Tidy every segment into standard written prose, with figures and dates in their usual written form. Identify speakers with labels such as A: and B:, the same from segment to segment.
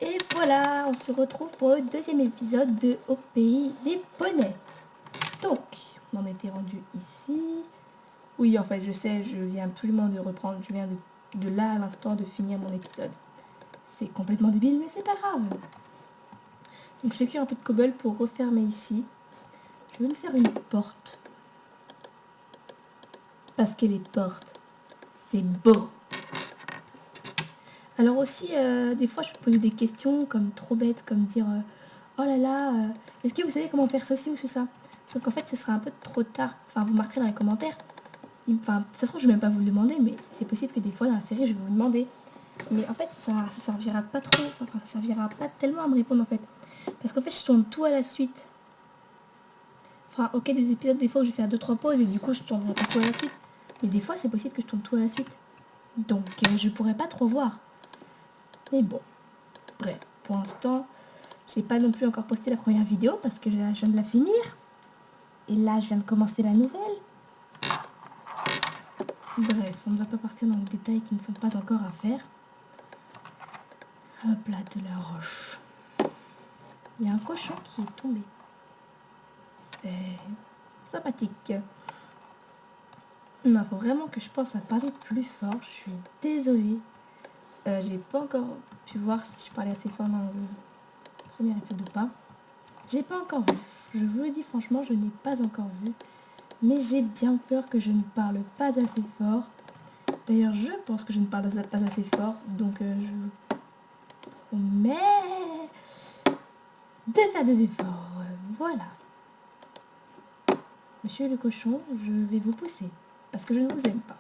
A: Et voilà, on se retrouve pour le deuxième épisode de Au pays des poneys. Donc, on en était rendu ici. Oui, en fait, je sais, je viens absolument de reprendre, je viens de là à l'instant de finir mon épisode. C'est complètement débile, mais c'est pas grave. Donc, je vais cuire un peu de cobble pour refermer ici. Je vais me faire une porte. Parce que les portes, c'est beau. Alors aussi, des fois, je peux poser des questions comme trop bêtes, comme dire oh là là, est-ce que vous savez comment faire ceci ou ça? Sauf qu'en fait, ce sera un peu trop tard. Enfin, vous marquerez dans les commentaires. Enfin, de toute façon, je ne vais même pas vous le demander, mais c'est possible que des fois, dans la série, je vais vous demander. Mais en fait, ça servira pas trop, enfin, ça servira pas tellement à me répondre, en fait. Parce qu'en fait, je tourne tout à la suite. Enfin, ok, des épisodes, des fois, où je vais faire 2-3 pauses, et du coup, je tournerai pas tout à la suite. Mais des fois, c'est possible que je tourne tout à la suite. Donc, je pourrais pas trop voir. Mais bon, bref, pour l'instant, j'ai pas non plus encore posté la première vidéo parce que là, je viens de la finir. Et là, je viens de commencer la nouvelle. Bref, on ne va pas partir dans les détails qui ne sont pas encore à faire. Hop là, de la roche. Il y a un cochon qui est tombé. C'est sympathique. Non, faut vraiment que je pense à parler plus fort. Je suis désolée. J'ai pas encore pu voir si je parlais assez fort dans le premier épisode ou pas. J'ai pas encore vu. Je vous le dis franchement, je n'ai pas encore vu. Mais j'ai bien peur que je ne parle pas assez fort. D'ailleurs, je pense que je ne parle pas assez fort. Donc, je vous promets de faire des efforts. Voilà. Monsieur le cochon, je vais vous pousser. Parce que je ne vous aime pas.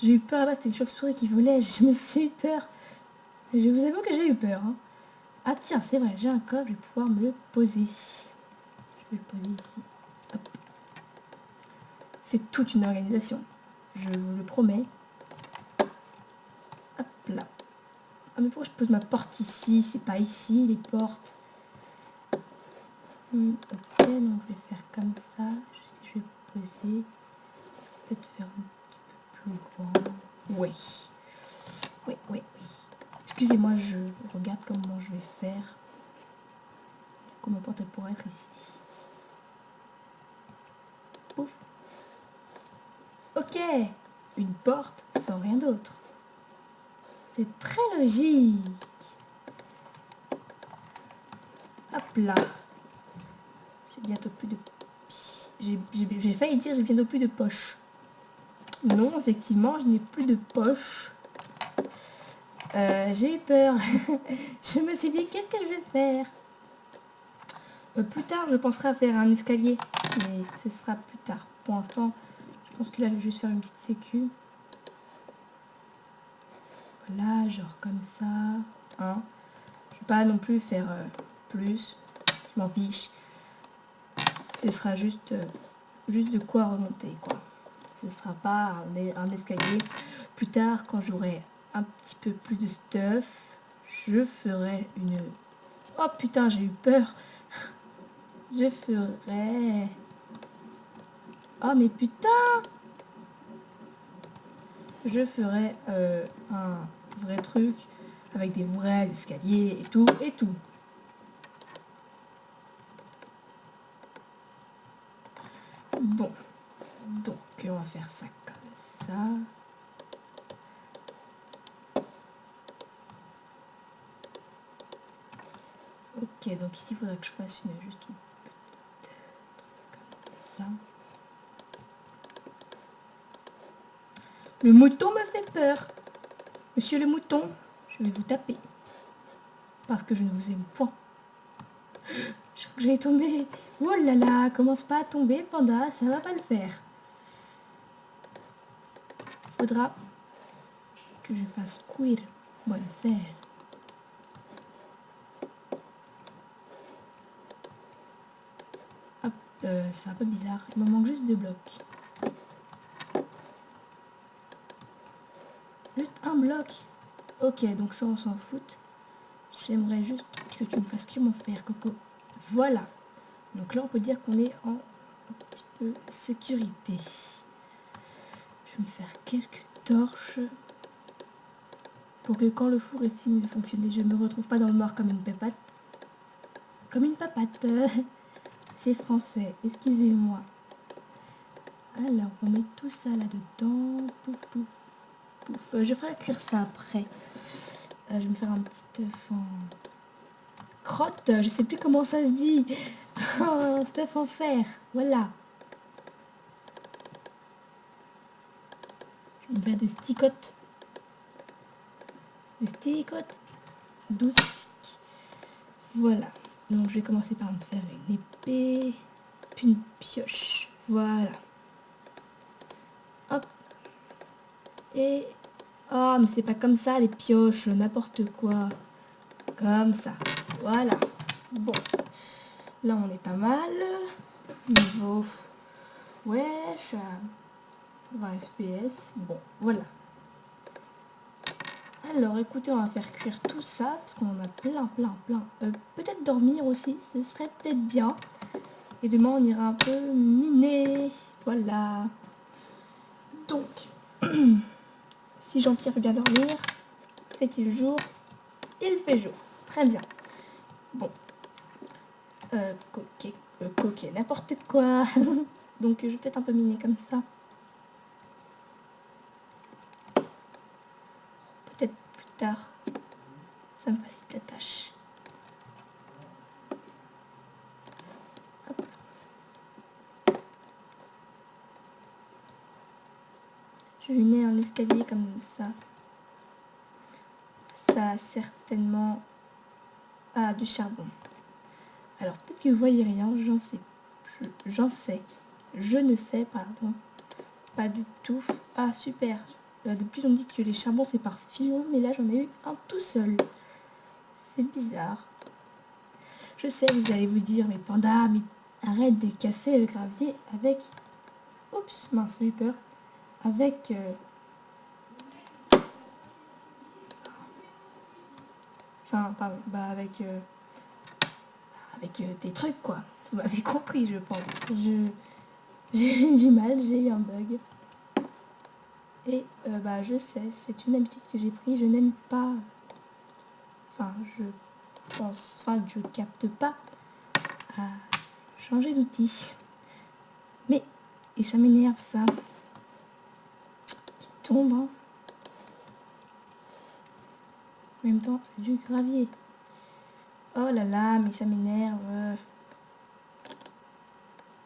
A: J'ai eu peur là-bas, c'était une chauve-souris qui volait. Je me suis eu peur. Je vous avoue que j'ai eu peur. Hein. Ah tiens, c'est vrai, j'ai un coffre, je vais pouvoir me le poser. Je vais le poser ici. Hop. C'est toute une organisation. Je vous le promets. Hop là. Ah mais pourquoi je pose ma porte ici? C'est pas ici les portes. Ok, donc je vais faire comme ça. Je vais poser. Peut-être faire un petit peu plus grand. Oui. Oui, oui, oui. Excusez-moi, je regarde comment je vais faire. Comment la porte elle pourrait être ici. Ouf. Ok. Une porte sans rien d'autre. C'est très logique. Hop là. J'ai bientôt plus de... J'ai failli dire j'ai bientôt plus de poche. Non, effectivement, je n'ai plus de poche. J'ai eu peur. Je me suis dit, qu'est-ce que je vais faire? Plus tard, je penserai à faire un escalier. Mais ce sera plus tard. Pour l'instant, je pense que là, je vais juste faire une petite sécu. Voilà, genre comme ça. Hein. Je ne vais pas non plus faire plus. Je m'en fiche. Ce sera juste de quoi remonter, quoi. Ce sera pas un escalier. Plus tard, quand j'aurai un petit peu plus de stuff, je ferai une... Oh putain, j'ai eu peur. Je ferai... Oh mais putain. Je ferai un vrai truc avec des vrais escaliers et tout et tout. Bon, donc on va faire ça comme ça. Ok, donc ici il faudra que je fasse juste une petite comme ça. Le mouton me fait peur. Monsieur le mouton, je vais vous taper. Parce que je ne vous aime point. Je crois que j'allais tomber. Oh là là, commence pas à tomber, panda, ça va pas le faire. Faudra que je fasse cuire mon fer. Hop, c'est un peu bizarre. Il me manque juste 2 blocs. Juste un bloc. Ok, donc ça on s'en fout. J'aimerais juste que tu me fasses cuire mon fer, Coco. Voilà. Donc là on peut dire qu'on est en un petit peu sécurité. Je vais me faire quelques torches. pour que quand le four est fini de fonctionner, je me retrouve pas dans le noir comme une papate. Comme une papate. C'est français, excusez-moi. Alors, on met tout ça là-dedans. Pouf, pouf, pouf. Je ferai cuire ça après. Je vais me faire un petit œuf en crotte. Je sais plus comment ça se dit. Un œuf en fer. Voilà. Je vais me faire des stickotes. Des stickotes. 12 sticks. Voilà. Donc, je vais commencer par me faire une épée. Puis une pioche. Voilà. Hop. Et... oh, mais c'est pas comme ça, les pioches. N'importe quoi. Comme ça. Voilà. Bon. Là, on est pas mal. Niveau... wesh. 20 FPS. Bon, voilà. Alors, écoutez, on va faire cuire tout ça. Parce qu'on en a plein. Peut-être dormir aussi. Ce serait peut-être bien. Et demain, on ira un peu miner. Voilà. Donc... si Jean-Pierre vient dormir, fait-il jour? Il fait jour. Très bien. Bon. Coquet, n'importe quoi. Donc je vais peut-être un peu miner comme ça. Peut-être plus tard. Ça me facilite la tâche. Hop. Je vais miner un escalier comme ça. Ça a certainement du charbon. Alors peut-être que vous voyez rien, je ne sais, pardon, pas du tout. Ah super, depuis on dit que les charbons c'est par filon, mais là j'en ai eu un tout seul. C'est bizarre. Je sais, vous allez vous dire, mais Panda, mais arrête de casser le gravier avec... oups, mince, j'ai eu peur. Avec... enfin, pardon, bah avec des trucs, quoi. Vous m'avez compris, je pense. J'ai du mal, j'ai eu un bug. Et bah je sais, c'est une habitude que j'ai pris, je n'aime pas... enfin, je pense... enfin, je capte pas à changer d'outil. Mais... et ça m'énerve, ça. Qui tombe, hein. En même temps, c'est du gravier. Oh là là, mais ça m'énerve.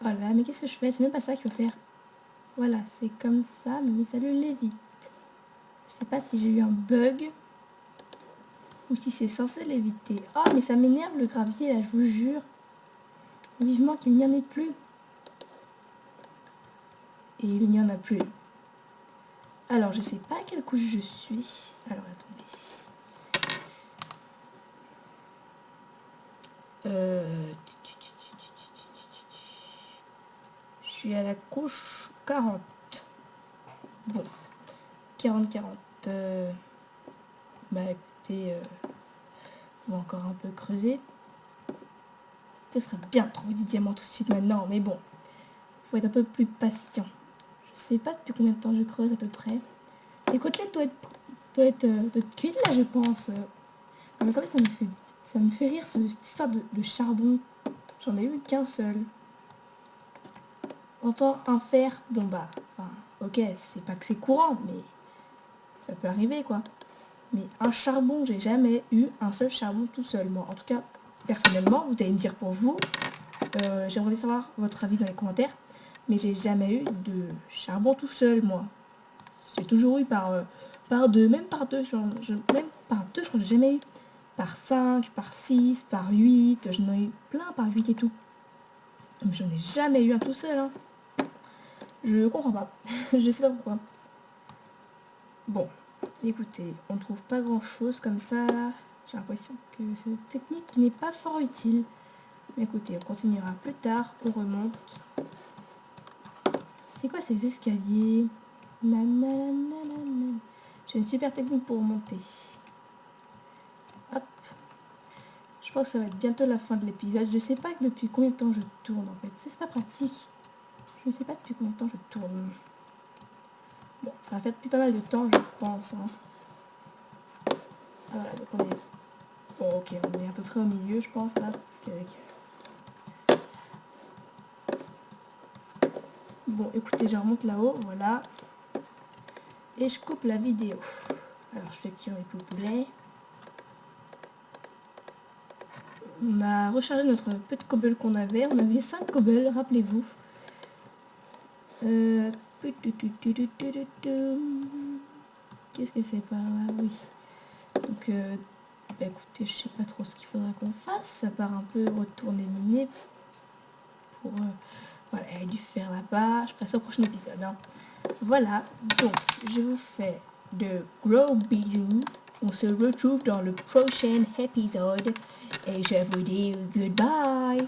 A: Oh là là, mais qu'est-ce que je fais? C'est même pas ça qu'il faut faire. Voilà, c'est comme ça, mais ça le l'évite. Je sais pas si j'ai eu un bug ou si c'est censé l'éviter. Oh, mais ça m'énerve le gravier, là, je vous jure. Vivement qu'il n'y en ait plus. Et il n'y en a plus. Alors, je sais pas à quelle couche je suis. Alors, attendez. Je suis à la couche 40. Bon. 40. Bah écoutez, on va encore un peu creuser. Ce serait bien de trouver du diamant tout de suite maintenant, mais bon. Faut être un peu plus patient. Je sais pas depuis combien de temps je creuse à peu près. Les côtelettes doivent être cuites là, je pense. Non, mais quand même, ça me fait rire cette histoire de charbon. J'en ai eu qu'un seul. Entend un fer, bon bah, enfin, ok, c'est pas que c'est courant, mais ça peut arriver quoi. Mais un charbon, j'ai jamais eu un seul charbon tout seul. Moi, en tout cas, personnellement, vous allez me dire pour vous. J'aimerais savoir votre avis dans les commentaires. Mais j'ai jamais eu de charbon tout seul, moi. J'ai toujours eu par deux, même par deux. Même par deux, je crois que j'ai jamais eu. Par 5, par 6, par 8. J'en ai eu plein par 8 et tout. Mais j'en ai jamais eu un tout seul. Hein. Je comprends pas. Je sais pas pourquoi. Bon, écoutez, on trouve pas grand chose comme ça. J'ai l'impression que c'est une technique qui n'est pas fort utile. Mais écoutez, on continuera plus tard. On remonte. C'est quoi ces escaliers? Nananana. J'ai une super technique pour monter. Hop. Je pense que ça va être bientôt la fin de l'épisode. Je sais pas depuis combien de temps je tourne en fait. C'est pas pratique. Je ne sais pas depuis combien de temps je tourne. Bon, ça va faire depuis pas mal de temps je pense. Hein. Voilà, donc on est... Bon, ok, on est à peu près au milieu, je pense, là, parce qu'avec... Bon, écoutez, je remonte là-haut, voilà. Et je coupe la vidéo. Alors, je fais cuire les poulets. On a rechargé notre petit cobble qu'on avait. On avait 5 cobbles, rappelez-vous. Qu'est-ce que c'est par là? Oui. Donc, bah écoutez, je sais pas trop ce qu'il faudra qu'on fasse. Ça part un peu retourner miner. Pour, voilà, elle a dû faire là-bas. Je passe au prochain épisode. Hein. Voilà. Donc, je vous fais de gros bisous. On se retrouve dans le prochain épisode. Et je vous dis goodbye.